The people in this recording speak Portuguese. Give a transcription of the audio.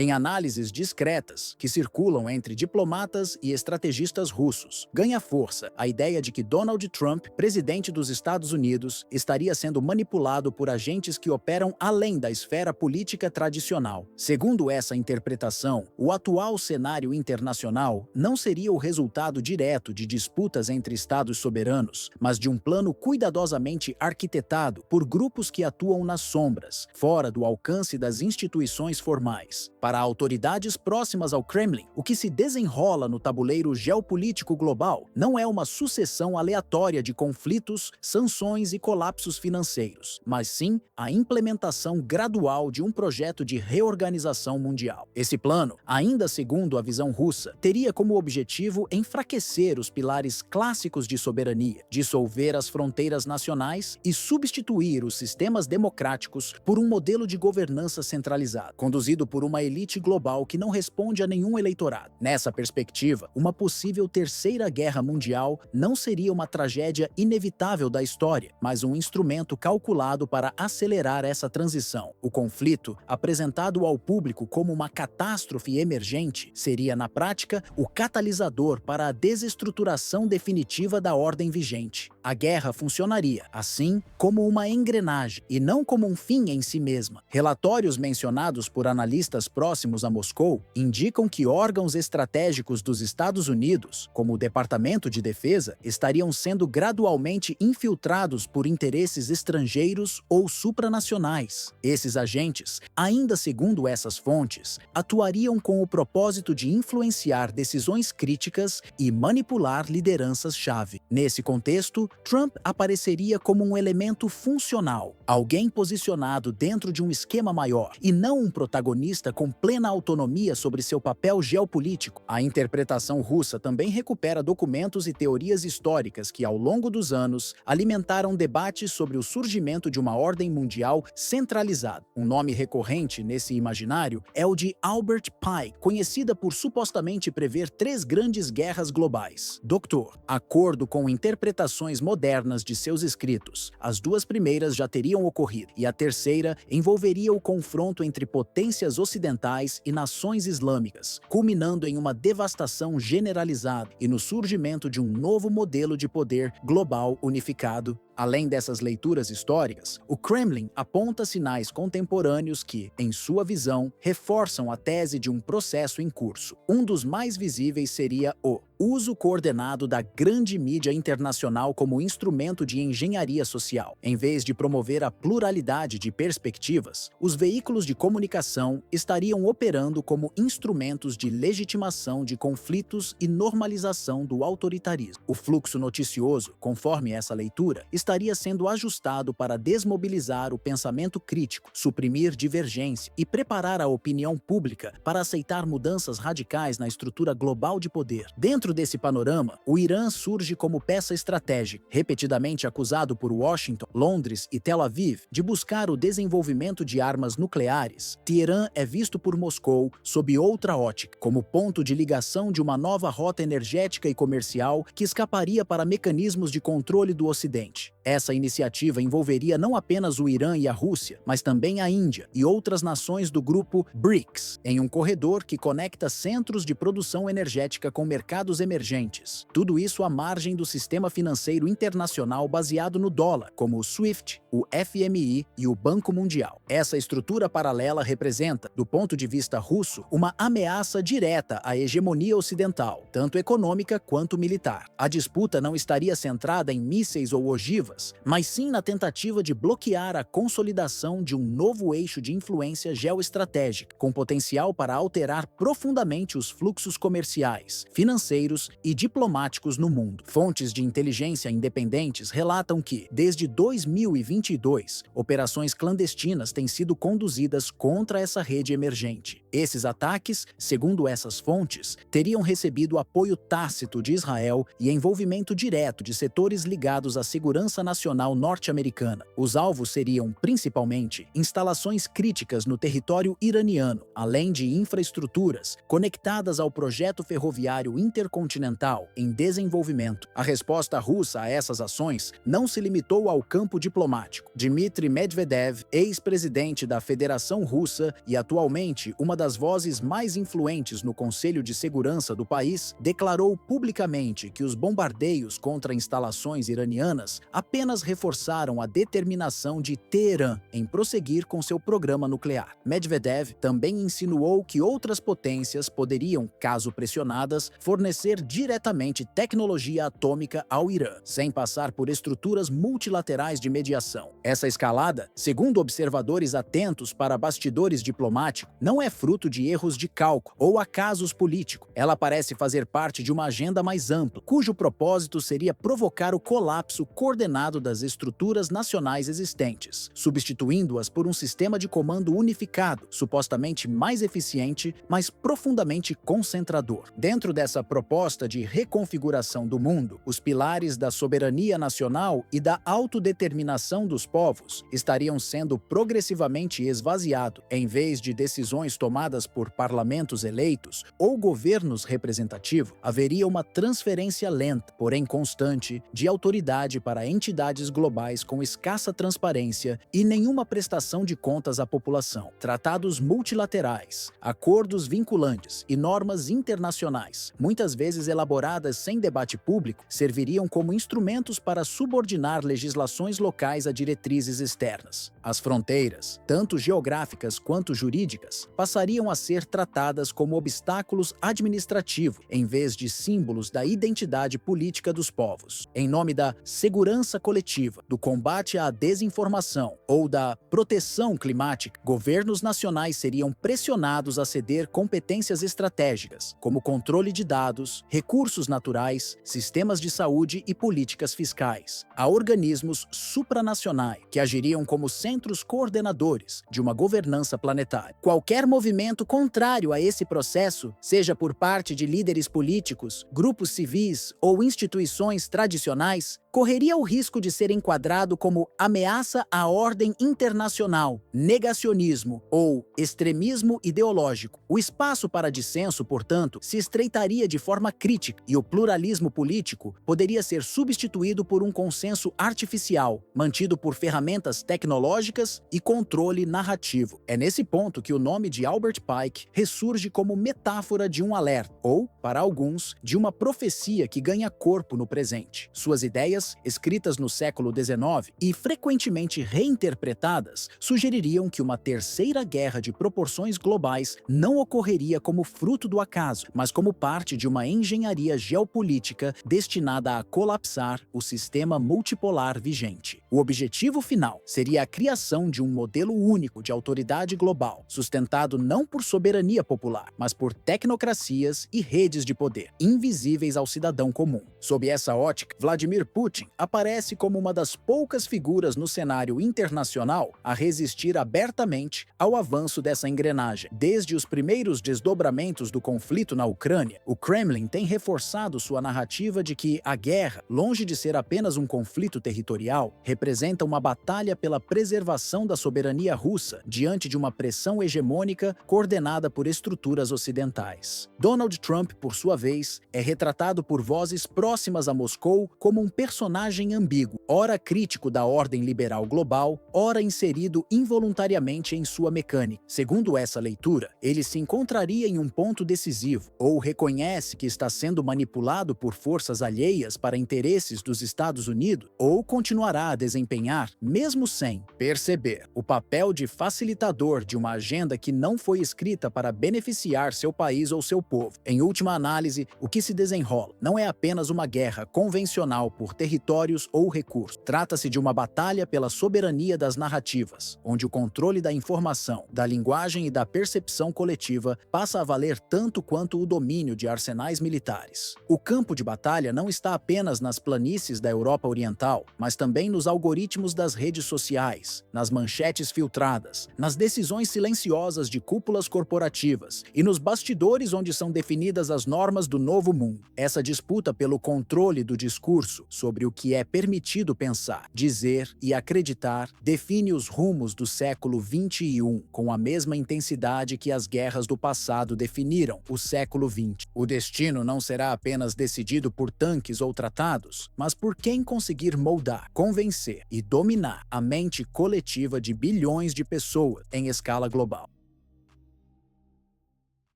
Em análises discretas que circulam entre diplomatas e estrategistas russos, ganha força a ideia de que Donald Trump, presidente dos Estados Unidos, estaria sendo manipulado por agentes que operam além da esfera política tradicional. Segundo essa interpretação, o atual cenário internacional não seria o resultado direto de disputas entre estados soberanos, mas de um plano cuidadosamente arquitetado por grupos que atuam nas sombras, fora do alcance das instituições formais. Para autoridades próximas ao Kremlin, o que se desenrola no tabuleiro geopolítico global não é uma sucessão aleatória de conflitos, sanções e colapsos financeiros, mas sim a implementação gradual de um projeto de reorganização mundial. Esse plano, ainda segundo a visão russa, teria como objetivo enfraquecer os pilares clássicos de soberania, dissolver as fronteiras nacionais e substituir os sistemas democráticos por um modelo de governança centralizada, conduzido por uma elite global que não responde a nenhum eleitorado. Nessa perspectiva, uma possível terceira guerra mundial não seria uma tragédia inevitável da história, mas um instrumento calculado para acelerar essa transição. O conflito, apresentado ao público como uma catástrofe emergente, seria, na prática, o catalisador para a desestruturação definitiva da ordem vigente. A guerra funcionaria, assim, como uma engrenagem e não como um fim em si mesma. Relatórios mencionados por analistas próximos a Moscou indicam que órgãos estratégicos dos Estados Unidos, como o Departamento de Defesa, estariam sendo gradualmente infiltrados por interesses estrangeiros ou supranacionais. Esses agentes, ainda segundo essas fontes, atuariam com o propósito de influenciar decisões críticas e manipular lideranças-chave. Nesse contexto, Trump apareceria como um elemento funcional, alguém posicionado dentro de um esquema maior, e não um protagonista com plena autonomia sobre seu papel geopolítico. A interpretação russa também recupera documentos e teorias históricas que, ao longo dos anos, alimentaram debates sobre o surgimento de uma ordem mundial centralizada. Um nome recorrente nesse imaginário é o de Albert Pike, conhecida por supostamente prever 3 grandes guerras globais. Doutor, acordo com interpretações modernas de seus escritos, as 2 primeiras já teriam ocorrido, e a terceira envolveria o confronto entre potências ocidentais e nações islâmicas, culminando em uma devastação generalizada e no surgimento de um novo modelo de poder global unificado. Além dessas leituras históricas, o Kremlin aponta sinais contemporâneos que, em sua visão, reforçam a tese de um processo em curso. Um dos mais visíveis seria o uso coordenado da grande mídia internacional como instrumento de engenharia social. Em vez de promover a pluralidade de perspectivas, os veículos de comunicação estariam operando como instrumentos de legitimação de conflitos e normalização do autoritarismo. O fluxo noticioso, conforme essa leitura, estaria sendo ajustado para desmobilizar o pensamento crítico, suprimir divergência e preparar a opinião pública para aceitar mudanças radicais na estrutura global de poder. Dentro desse panorama, o Irã surge como peça estratégica, repetidamente acusado por Washington, Londres e Tel Aviv de buscar o desenvolvimento de armas nucleares. Teherã é visto por Moscou sob outra ótica, como ponto de ligação de uma nova rota energética e comercial que escaparia para mecanismos de controle do Ocidente. Essa iniciativa envolveria não apenas o Irã e a Rússia, mas também a Índia e outras nações do grupo BRICS, em um corredor que conecta centros de produção energética com mercados emergentes. Tudo isso à margem do sistema financeiro internacional baseado no dólar, como o SWIFT, o FMI e o Banco Mundial. Essa estrutura paralela representa, do ponto de vista russo, uma ameaça direta à hegemonia ocidental, tanto econômica quanto militar. A disputa não estaria centrada em mísseis ou ogivas, mas sim na tentativa de bloquear a consolidação de um novo eixo de influência geoestratégica, com potencial para alterar profundamente os fluxos comerciais, financeiros e diplomáticos no mundo. Fontes de inteligência independentes relatam que, desde 2022, operações clandestinas têm sido conduzidas contra essa rede emergente. Esses ataques, segundo essas fontes, teriam recebido apoio tácito de Israel e envolvimento direto de setores ligados à segurança nacional norte-americana. Os alvos seriam, principalmente, instalações críticas no território iraniano, além de infraestruturas conectadas ao projeto ferroviário intercontinental em desenvolvimento. A resposta russa a essas ações não se limitou ao campo diplomático. Dmitry Medvedev, ex-presidente da Federação Russa e atualmente uma das vozes mais influentes no Conselho de Segurança do país, declarou publicamente que os bombardeios contra instalações iranianas apenas reforçaram a determinação de Teherã em prosseguir com seu programa nuclear. Medvedev também insinuou que outras potências poderiam, caso pressionadas, fornecer diretamente tecnologia atômica ao Irã, sem passar por estruturas multilaterais de mediação. Essa escalada, segundo observadores atentos para bastidores diplomáticos, não é fruto de erros de cálculo ou acasos políticos. Ela parece fazer parte de uma agenda mais ampla, cujo propósito seria provocar o colapso coordenado das estruturas nacionais existentes, substituindo-as por um sistema de comando unificado, supostamente mais eficiente, mas profundamente concentrador. Dentro dessa proposta de reconfiguração do mundo, os pilares da soberania nacional e da autodeterminação dos povos estariam sendo progressivamente esvaziados. Em vez de decisões tomadas por parlamentos eleitos ou governos representativos, haveria uma transferência lenta, porém constante, de autoridade para entidades globais com escassa transparência e nenhuma prestação de contas à população. Tratados multilaterais, acordos vinculantes e normas internacionais, muitas vezes elaboradas sem debate público, serviriam como instrumentos para subordinar legislações locais a diretrizes externas. As fronteiras, tanto geográficas quanto jurídicas, passariam a ser tratadas como obstáculos administrativos, em vez de símbolos da identidade política dos povos. Em nome da segurança coletiva, do combate à desinformação ou da proteção climática, governos nacionais seriam pressionados a ceder competências estratégicas, como controle de dados, recursos naturais, sistemas de saúde e políticas fiscais, a organismos supranacionais que agiriam como centros coordenadores de uma governança planetária. Qualquer movimento contrário a esse processo, seja por parte de líderes políticos, grupos civis ou instituições tradicionais, correria o risco de ser enquadrado como ameaça à ordem internacional, negacionismo ou extremismo ideológico. O espaço para dissenso, portanto, se estreitaria de forma crítica e o pluralismo político poderia ser substituído por um consenso artificial, mantido por ferramentas tecnológicas e controle narrativo. É nesse ponto que o nome de Albert Pike ressurge como metáfora de um alerta, ou, para alguns, de uma profecia que ganha corpo no presente. Suas ideias, escritas no século XIX e frequentemente reinterpretadas, sugeririam que uma terceira guerra de proporções globais não ocorreria como fruto do acaso, mas como parte de uma engenharia geopolítica destinada a colapsar o sistema multipolar vigente. O objetivo final seria a criação de um modelo único de autoridade global, sustentado não por soberania popular, mas por tecnocracias e redes de poder, invisíveis ao cidadão comum. Sob essa ótica, Vladimir Putin aparece como uma das poucas figuras no cenário internacional a resistir abertamente ao avanço dessa engrenagem. Desde os primeiros desdobramentos do conflito na Ucrânia, o Kremlin tem reforçado sua narrativa de que a guerra, longe de ser apenas um conflito territorial, representa uma batalha pela preservação da soberania russa diante de uma pressão hegemônica coordenada por estruturas ocidentais. Donald Trump, por sua vez, é retratado por vozes próximas a Moscou como um personagem ambíguo, ora crítico da ordem liberal global, ora inserido involuntariamente em sua mecânica. Segundo essa leitura, ele se encontraria em um ponto decisivo, ou reconhece que está sendo manipulado por forças alheias para interesses dos Estados Unidos, ou continuará a desempenhar, mesmo sem perceber, o papel de facilitador de uma agenda que não foi escrita para beneficiar seu país ou seu povo. Em última análise, o que se desenrola não é apenas uma guerra convencional por territórios ou recursos. Trata-se de uma batalha pela soberania das narrativas, onde o controle da informação, da linguagem e da percepção coletiva passa a valer tanto quanto o domínio de arsenais militares. O campo de batalha não está apenas nas planícies da Europa Oriental, mas também nos algoritmos das redes sociais, nas manchetes filtradas, nas decisões silenciosas de cúpulas corporativas e nos bastidores onde são definidas as normas do novo mundo. Essa disputa pelo controle do discurso sobre o que é permitido pensar, dizer e acreditar define os rumos do século XXI com a mesma intensidade que as guerras do passado definiram o século XX. O destino não será apenas decidido por tanques ou tratados, mas por quem conseguir moldar, convencer e dominar a mente coletiva de bilhões de pessoas em escala global.